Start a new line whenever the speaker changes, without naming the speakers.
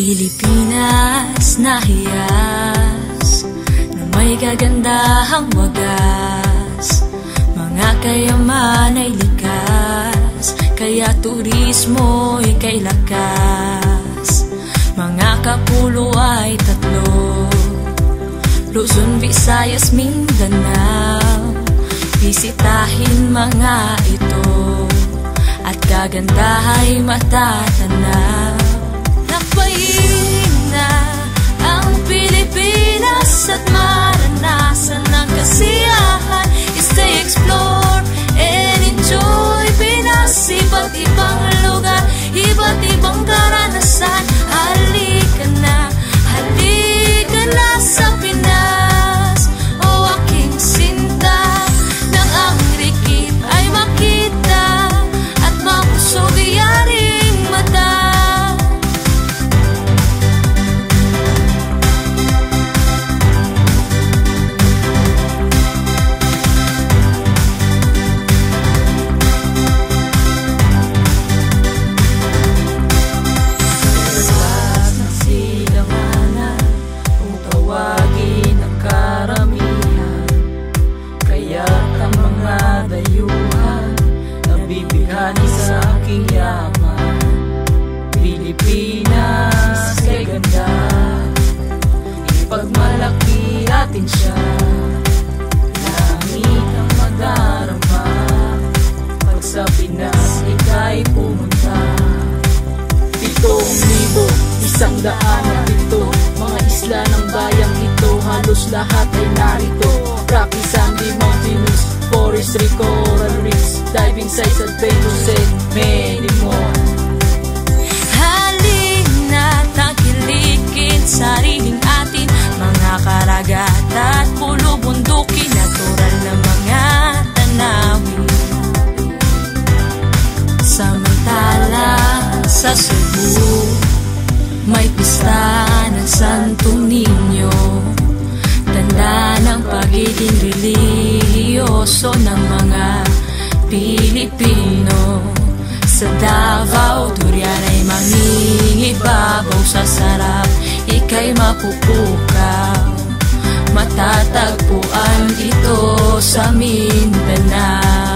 Pilipinas na hiyas na may kagandahang wagas, mga kayaman ay likas, kaya turismo ay kay lakas. Mga kapulo ay tatlo, Luzon, Visayas, Mindanao. Bisitahin mga ito at kagandahay matatanaw. Napahina ang Pilipinas at maranasan ng kasiyahan. Stay, explore, and enjoy Pinas. Iba't ibang lugar, iba't ibang karanasan. Halika na sa Pinas, o aking sinta. Nang ang rikit ay makita at mapusog yaring mata.
Sa aking yaman, Pilipinas kay ganda, ipagmalaki atin siya. Langit ang madarama pag sa Pinas ika'y pumunta. 7,100 mga isla ng bayang ito, halos lahat ay narito. Rocky, sandy, mountainous, forestry, coral reefs, diving sites, adventures, and many more.
Halina, tangkilikin sariling atin, mga karagat at pulo, bundukin, natural na mga tanawin. Samantala sa Cebu, may pista ng Santo Niño, tanda ng pagiging relihiyoso ng mga Pilipino. Sa Davao, durian ay mangingibabaw, sa sarap ika'y mapupukaw. Matatagpuan ito sa Mindanao.